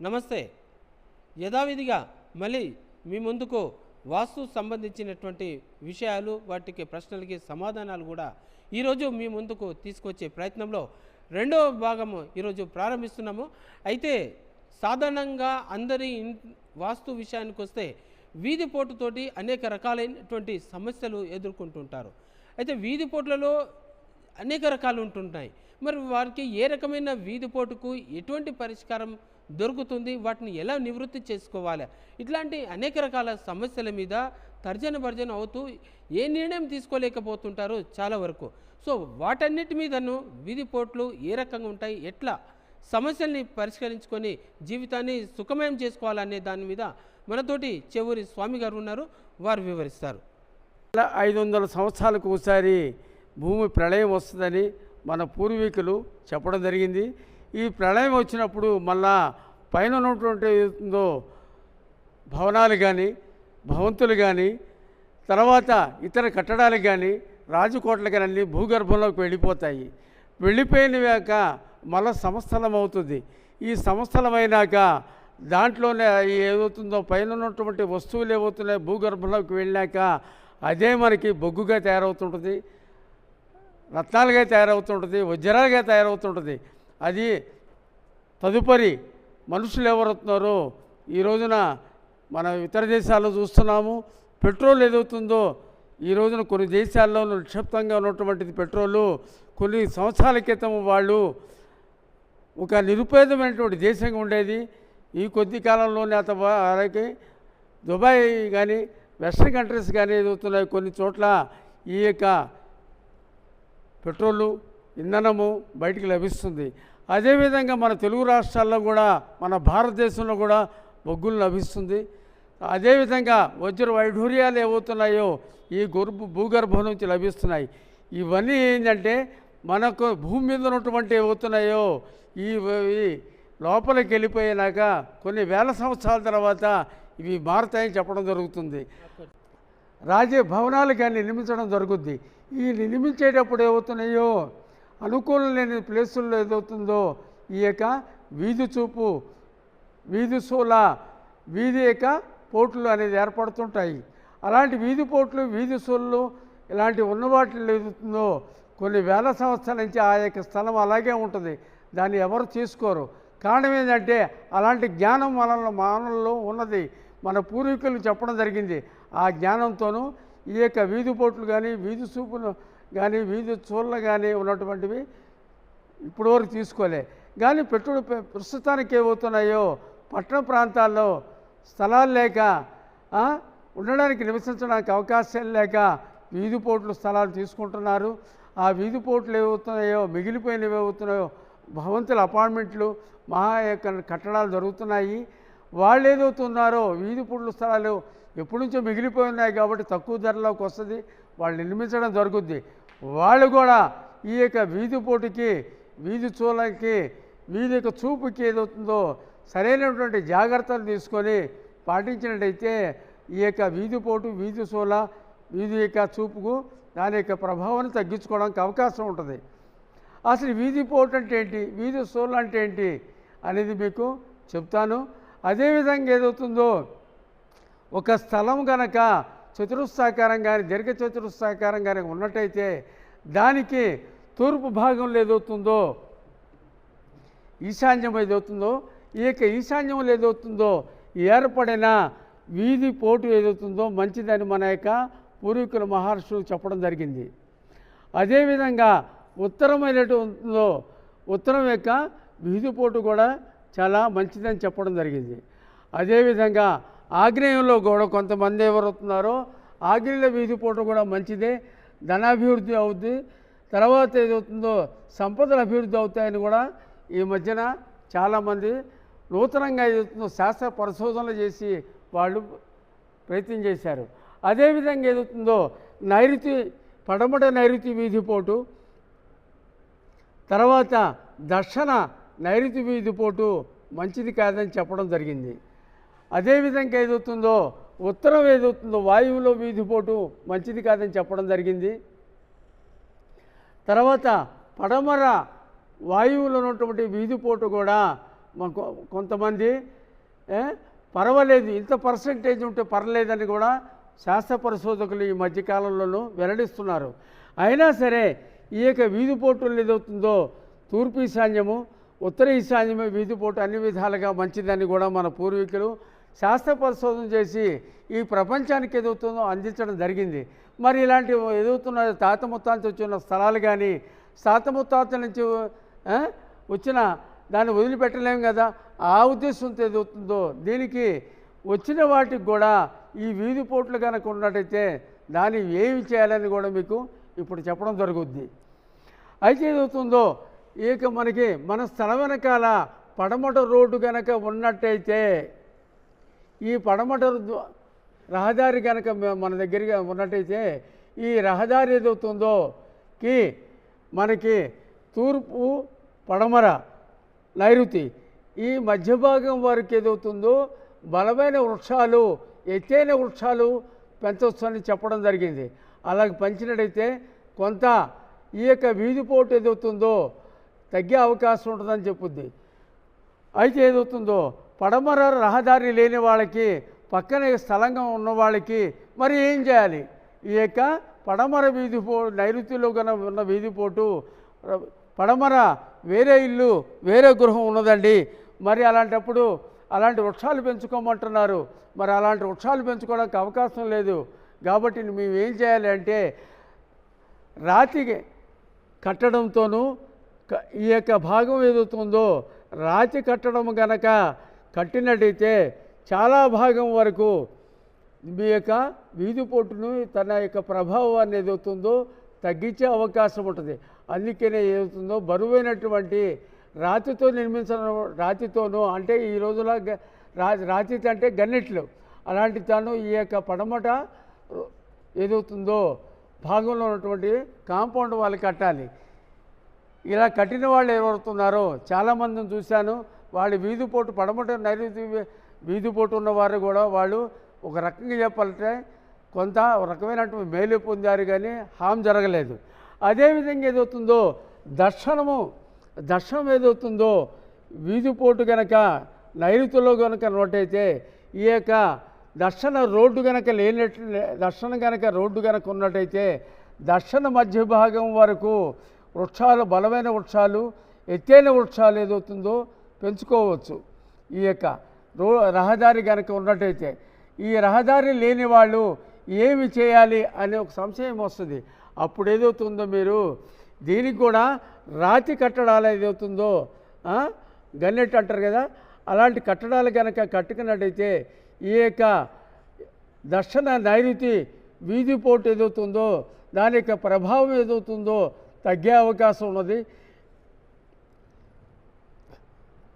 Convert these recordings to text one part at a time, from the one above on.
నమస్తే. యథావిధిగా మళ్ళీ మీ ముందుకు వాస్తు సంబంధించినటువంటి విషయాలు, వాటికి ప్రశ్నలకి సమాధానాలు కూడా ఈరోజు మీ ముందుకు తీసుకొచ్చే ప్రయత్నంలో రెండవ భాగము ఈరోజు ప్రారంభిస్తున్నాము. అయితే సాధారణంగా అందరి వాస్తు విషయానికి వస్తే వీధి పోటుతోటి అనేక రకాలైనటువంటి సమస్యలు ఎదుర్కొంటుంటారు. అయితే వీధి పోట్లలో అనేక రకాలు ఉంటుంటాయి. మరి వారికి ఏ రకమైన వీధి పోటుకు ఎటువంటి పరిష్కారం దొరుకుతుంది, వాటిని ఎలా నివృత్తి చేసుకోవాలి, ఇట్లాంటి అనేక రకాల సమస్యల మీద తర్జన భర్జన అవుతూ ఏ నిర్ణయం తీసుకోలేకపోతుంటారు చాలా వరకు. సో వాటన్నిటి మీదను వీధి పోట్లు ఏ రకంగా ఉంటాయి, ఎట్లా సమస్యల్ని పరిష్కరించుకొని జీవితాన్ని సుఖమయం చేసుకోవాలనే దాని మీద మనతోటి చెవురి స్వామి గారు ఉన్నారు, వారు వివరిస్తారు. 500 సంవత్సరాలకు ఒకసారి భూమి ప్రళయం వస్తుందని మన పూర్వీకులు చెప్పడం జరిగింది. ఈ ప్రళయం వచ్చినప్పుడు మళ్ళా పైన ఉన్నటువంటి ఏదో భవనాలు కానీ, భవంతులు కానీ, తర్వాత ఇతర కట్టడాలు కానీ, రాజకోటలు కానీ అన్నీ భూగర్భంలోకి వెళ్ళిపోతాయి. వెళ్ళిపోయినాక మళ్ళా సమస్థలం అవుతుంది. ఈ సమస్థలమైనాక దాంట్లోనే ఏమవుతుందో పైన ఉన్నటువంటి వస్తువులు ఏమవుతున్నాయి భూగర్భంలోకి వెళ్ళాక అదే మనకి బొగ్గుగా తయారవుతుంటుంది, రత్నాలుగా తయారవుతుంటుంది, వజ్రాలుగా తయారవుతుంటుంది. అది తదుపరి మనుషులు ఎవరవుతున్నారో ఈ రోజున మన ఇతర దేశాల్లో చూస్తున్నాము. పెట్రోల్ ఏదవుతుందో ఈ రోజున కొన్ని దేశాల్లో నిక్షిప్తంగా ఉన్నటువంటిది పెట్రోలు కొన్ని సంవత్సరాల క్రితం వాళ్ళు ఒక నిరుపేదమైనటువంటి దేశంగా ఉండేది. ఈ కొద్ది కాలంలోనే అలాగే దుబాయ్ కానీ వెస్ట్రన్ కంట్రీస్ కానీ ఏదవుతున్నాయి కొన్ని చోట్ల ఈ యొక్క పెట్రోలు ఇంధనము బయటికి లభిస్తుంది. అదేవిధంగా మన తెలుగు రాష్ట్రాల్లో కూడా మన భారతదేశంలో కూడా బొగ్గులు లభిస్తుంది. అదేవిధంగా వజ్ర వైఢూర్యాలు ఏమవుతున్నాయో ఈ భూగర్భం నుంచి లభిస్తున్నాయి. ఇవన్నీ ఏంటంటే మనకు భూమి మీద ఉన్నటువంటి ఏమవుతున్నాయో ఈ లోపలికి వెళ్ళిపోయినాక కొన్ని వేల సంవత్సరాల తర్వాత ఇవి మారుతాయని చెప్పడం జరుగుతుంది. భవనాలు కానీ నిర్మించడం జరుగుద్ది. ఈ నిర్మించేటప్పుడు ఏమవుతున్నాయో అనుకూలం లేని ప్లేసుల్లో ఏదవుతుందో ఈ యొక్క వీధి చూపు, వీధి సోల, వీధి యొక్క పోట్లు అనేది ఏర్పడుతుంటాయి. అలాంటి వీధి పోట్లు, వీధి సోళ్ళు ఇలాంటి ఉన్న వాటిల్లో ఏదవుతుందో కొన్ని వేల సంవత్సరాల నుంచి ఆ యొక్క స్థలం అలాగే ఉంటుంది. దాన్ని ఎవరు తీసుకోరు. కారణం ఏంటంటే అలాంటి జ్ఞానం మానవుల్లో ఉన్నది. మన పూర్వీకులు చెప్పడం జరిగింది. ఆ జ్ఞానంతోనూ ఈ యొక్క వీధి పోట్లు కానీ, వీధి చూపులు కానీ, వీధి చూళ్ళ కానీ ఉన్నటువంటివి ఇప్పటి వరకు తీసుకోలే. కానీ ప్రస్తుతానికి ఏమవుతున్నాయో పట్టణ ప్రాంతాల్లో స్థలాలు లేక, ఉండడానికి నివసించడానికి అవకాశాలు లేక వీధి పోట్లు స్థలాలు తీసుకుంటున్నారు. ఆ వీధి పోట్లు ఏమవుతున్నాయో మిగిలిపోయినవి ఏమవుతున్నాయో భవంతుల అపార్ట్మెంట్లు మహా యొక్క కట్టడాలు జరుగుతున్నాయి. వాళ్ళు ఏదవుతున్నారో వీధి పోట్ల స్థలాలు ఎప్పటి నుంచో మిగిలిపోయి ఉన్నాయి కాబట్టి తక్కువ ధరలోకి వస్తుంది, వాళ్ళు నిర్మించడం జరుగుద్ది. వాళ్ళు కూడా ఈ యొక్క వీధి పోటుకి, వీధి చూలకి, వీధి యొక్క చూపుకి ఏదవుతుందో సరైనటువంటి జాగ్రత్తలు తీసుకొని పాటించినట్టయితే ఈ యొక్క వీధి పోటు, వీధి సోల, వీధి యొక్క చూపుకు దాని యొక్క ప్రభావాన్ని తగ్గించుకోవడానికి అవకాశం ఉంటుంది. అసలు వీధి పోటు అంటే ఏంటి, వీధి సోల అంటే ఏంటి అనేది మీకు చెప్తాను. అదేవిధంగా ఏదవుతుందో ఒక స్థలం కనుక చతురస్రాకారం కానీ, దీర్ఘ చతురస్రాకారం కానీ ఉన్నట్టయితే దానికి తూర్పు భాగంలో ఏదవుతుందో ఈశాన్యం ఏదవుతుందో ఈ యొక్క ఈశాన్యంలో ఏదవుతుందో ఏర్పడిన వీధి పోటు ఏదవుతుందో మంచిదని మన యొక్క పూర్వీకుల మహర్షులు చెప్పడం జరిగింది. అదేవిధంగా ఉత్తరమైనటుందో ఉత్తరం యొక్క వీధి పోటు కూడా చాలా మంచిదని చెప్పడం జరిగింది. అదేవిధంగా ఆగ్నేయంలో కూడా కొంతమంది ఎవరవుతున్నారో ఆగ్నేయ వీధి పోటు కూడా మంచిదే, ధనాభివృద్ధి అవుద్ది. తర్వాత ఏదవుతుందో సంపదల అభివృద్ధి అవుతాయని కూడా ఈ మధ్యన చాలామంది నూతనంగా ఏదవుతుందో శాస్త్ర పరిశోధనలు చేసి వాళ్ళు ప్రయత్నం చేశారు. అదేవిధంగా ఏదవుతుందో పడమట నైరుతి వీధి పోటు, తర్వాత దక్షిణ నైరుతి వీధి పోటు మంచిది కాదని చెప్పడం జరిగింది. అదేవిధంగా ఏదవుతుందో ఉత్తరం ఏదవుతుందో వాయువులో వీధిపోటు మంచిది కాదని చెప్పడం జరిగింది. తర్వాత పడమర వాయువులో ఉన్నటువంటి వీధిపోటు కూడా కొంతమంది పర్వాలేదు ఇంత పర్సంటేజ్ ఉంటే పర్లేదని కూడా శాస్త్ర పరిశోధకులు ఈ మధ్యకాలంలోనూ వెల్లడిస్తున్నారు. అయినా సరే ఈ యొక్క వీధిపోటులు ఏదవుతుందో తూర్పు ఈశాన్యము ఉత్తర ఈశాన్యము వీధిపోటు అన్ని విధాలుగా మంచిదని కూడా మన పూర్వీకులు శాస్త్ర పరిశోధన చేసి ఈ ప్రపంచానికి ఏదవుతుందో అందించడం జరిగింది. మరి ఇలాంటి ఎదుగుతున్న తాత ముత్తాత వచ్చిన స్థలాలు కానీ తాత ముత్తాత నుంచి వచ్చిన దాన్ని వదిలిపెట్టలేము కదా. ఆ ఉద్దేశంతో ఏదవుతుందో దీనికి వచ్చిన వాటికి కూడా ఈ వీధిపోట్లు కనుక ఉన్నట్టయితే దాన్ని ఏమి చేయాలని కూడా మీకు ఇప్పుడు చెప్పడం జరుగుద్ది. అయితే ఏదవుతుందో ఇక మనకి మన స్థలం వెనకాల పడమట రోడ్డు కనుక ఉన్నట్టయితే ఈ పడమట రహదారి కనుక మన దగ్గరగా ఉన్నట్టయితే ఈ రహదారి ఏదవుతుందో మనకి తూర్పు పడమర నైరుతి ఈ మధ్య భాగం వరకు ఏదవుతుందో బలమైన వృక్షాలు ఎత్తైన వృక్షాలు పెంచవచ్చని చెప్పడం జరిగింది. అలాగే పెంచినట్టయితే కొంత ఈ యొక్క వీధిపోటు ఏదవుతుందో తగ్గే అవకాశం ఉంటుందని చెప్పుద్ది. అయితే ఏదవుతుందో పడమర రహదారి లేని వాళ్ళకి పక్కనే స్థలంగా ఉన్న వాళ్ళకి మరి ఏం చేయాలి? ఈ యొక్క పడమర నైరుతిలో కన్నా ఉన్న వీధిపోటు పడమర వేరే ఇల్లు వేరే గృహం ఉన్నదండి. మరి అలాంటప్పుడు అలాంటి వృక్షాలు పెంచుకోమంటున్నారు. మరి అలాంటి వృక్షాలు పెంచుకోవడానికి అవకాశం లేదు. కాబట్టి మేము ఏం చేయాలి అంటే రాతి కట్టడంతోనూ ఈ యొక్క భాగం ఏదవుతుందో రాతి కట్టడం గనక కట్టినట్టయితే చాలా భాగం వరకు మీ యొక్క వీధిపోటును తన యొక్క ప్రభావాన్ని ఏదవుతుందో తగ్గించే అవకాశం ఉంటుంది. అందుకనే ఏదవుతుందో బరువైనటువంటి రాతితో నిర్మించిన రాతితోనూ అంటే ఈ రోజుల రాతి అంటే గన్నెట్లు అలాంటి తాను ఈ యొక్క పడమట ఏదవుతుందో భాగంలో ఉన్నటువంటి కాంపౌండ్ వాళ్ళు కట్టాలి. ఇలా కట్టిన వాళ్ళు ఎవరుతున్నారో చాలామందిని చూశాను. వాళ్ళ వీధిపోటు పడమట నైరుతి వీధిపోటు ఉన్నవారు కూడా వాళ్ళు ఒక రకంగా చెప్పాలంటే కొంత రకమైనటువంటి మేలు పొందారు కానీ హామ్ జరగలేదు. అదేవిధంగా ఏదవుతుందో దర్శనం ఏదవుతుందో వీధిపోటు కనుక నైరుతిలో కనుక నోటైతే ఈ యొక్క దర్శన రోడ్డు కనుక దర్శనం కనుక రోడ్డు కనుక ఉన్నట్టయితే దర్శన మధ్య భాగం వరకు వృక్షాలు బలమైన వృక్షాలు ఎత్తైన వృక్షాలు ఏదవుతుందో పెంచుకోవచ్చు. ఈ యొక్క రహదారి కనుక ఉన్నట్టయితే ఈ రహదారి లేని వాళ్ళు ఏమి చేయాలి అనే ఒక సంశయం వస్తుంది. అప్పుడు ఏదవుతుందో మీరు దీనికి కూడా రాతి కట్టడాలు ఏదవుతుందో గన్నెట్ అంటారు కదా అలాంటి కట్టడాలు కనుక కట్టుకున్నట్టయితే ఈ యొక్క దర్శన నైరుతి వీధిపోటు ఏదవుతుందో దాని యొక్క ప్రభావం ఏదవుతుందో తగ్గే అవకాశం ఉన్నది.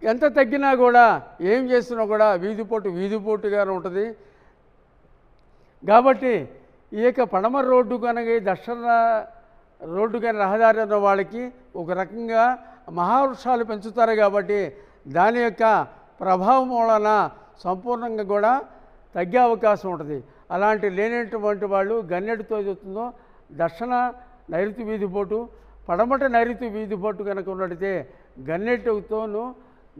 ఎంత తగ్గినా కూడా ఏం చేసినా కూడా వీధిపోటుగానే ఉంటుంది. కాబట్టి ఈ యొక్క పడమర రోడ్డు కనుక దర్శన రోడ్డు కానీ రహదారి ఉన్న వాళ్ళకి ఒక రకంగా మహావృక్షాలు పెంచుతారు కాబట్టి దాని యొక్క ప్రభావం వలన సంపూర్ణంగా కూడా తగ్గే అవకాశం ఉంటుంది. అలాంటి లేనటువంటి వాళ్ళు గన్నెటితో ఏదవుతుందో దర్శన నైరుతి వీధిపోటు పడమట నైరుతి వీధిపోటు కనుక ఉన్నట్టయితే గన్నెట్టుతోనూ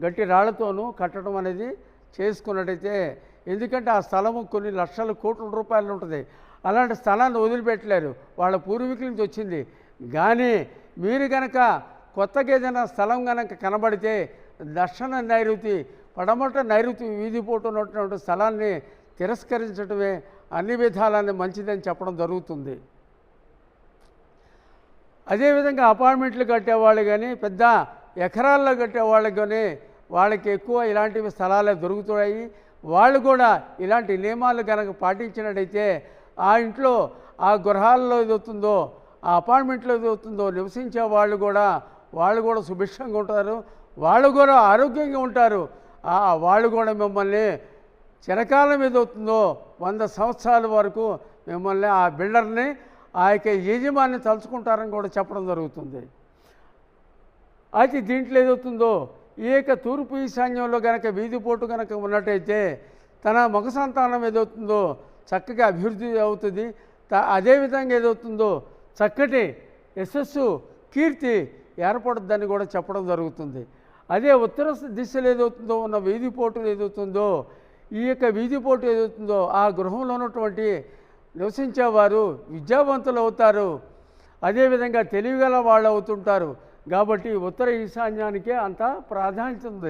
గట్టి రాళ్లతోనూ కట్టడం అనేది చేసుకున్నట్టయితే ఎందుకంటే ఆ స్థలము కొన్ని లక్షల కోట్ల రూపాయలు ఉంటుంది. అలాంటి స్థలాన్ని వదిలిపెట్టలేరు, వాళ్ళ పూర్వీకుల నుంచి వచ్చింది. కానీ మీరు కనుక కొత్తగా ఏదైనా స్థలం కనుక కనబడితే దర్శన నైరుతి పడమట నైరుతి వీధిపోటు ఉన్నటువంటి స్థలాన్ని తిరస్కరించడమే అన్ని విధాలాన్ని మంచిదని చెప్పడం జరుగుతుంది. అదేవిధంగా అపార్ట్మెంట్లు కట్టేవాళ్ళు కానీ పెద్ద ఎకరాల్లో కట్టేవాళ్ళకి కానీ వాళ్ళకి ఎక్కువ ఇలాంటివి స్థలాలే దొరుకుతాయి. వాళ్ళు కూడా ఇలాంటి నియమాలు కనుక పాటించినట్టయితే ఆ ఇంట్లో ఆ గృహాల్లో ఏదవుతుందో ఆ అపార్ట్మెంట్లో ఏదవుతుందో నివసించే వాళ్ళు కూడా సుభిక్షంగా ఉంటారు, వాళ్ళు కూడా ఆరోగ్యంగా ఉంటారు. వాళ్ళు కూడా మిమ్మల్ని చిరకాలం ఏదవుతుందో 100 సంవత్సరాల వరకు మిమ్మల్ని ఆ బిల్డర్ని ఆ యొక్క యజమాని తలుచుకుంటారని కూడా చెప్పడం జరుగుతుంది. అయితే దీంట్లో ఏదవుతుందో ఈ యొక్క తూర్పు ఈశాన్యంలో కనుక వీధిపోటు కనుక ఉన్నట్టయితే తన మగ సంతానం ఏదవుతుందో చక్కగా అభివృద్ధి అవుతుంది. అదేవిధంగా ఏదవుతుందో చక్కటి యశస్సు కీర్తి ఏర్పడుద్దని కూడా చెప్పడం జరుగుతుంది. అదే ఉత్తర దిశలో ఏదవుతుందో ఉన్న వీధిపోటు ఏదవుతుందో ఈ యొక్క వీధిపోటు ఏదవుతుందో ఆ గృహంలో ఉన్నటువంటి నివసించేవారు విద్యావంతులు అవుతారు, అదేవిధంగా తెలివిగల వాళ్ళు అవుతుంటారు. కాబట్టి ఉత్తర ఈశాన్యానికే అంత ప్రాధాన్యత ఉంది.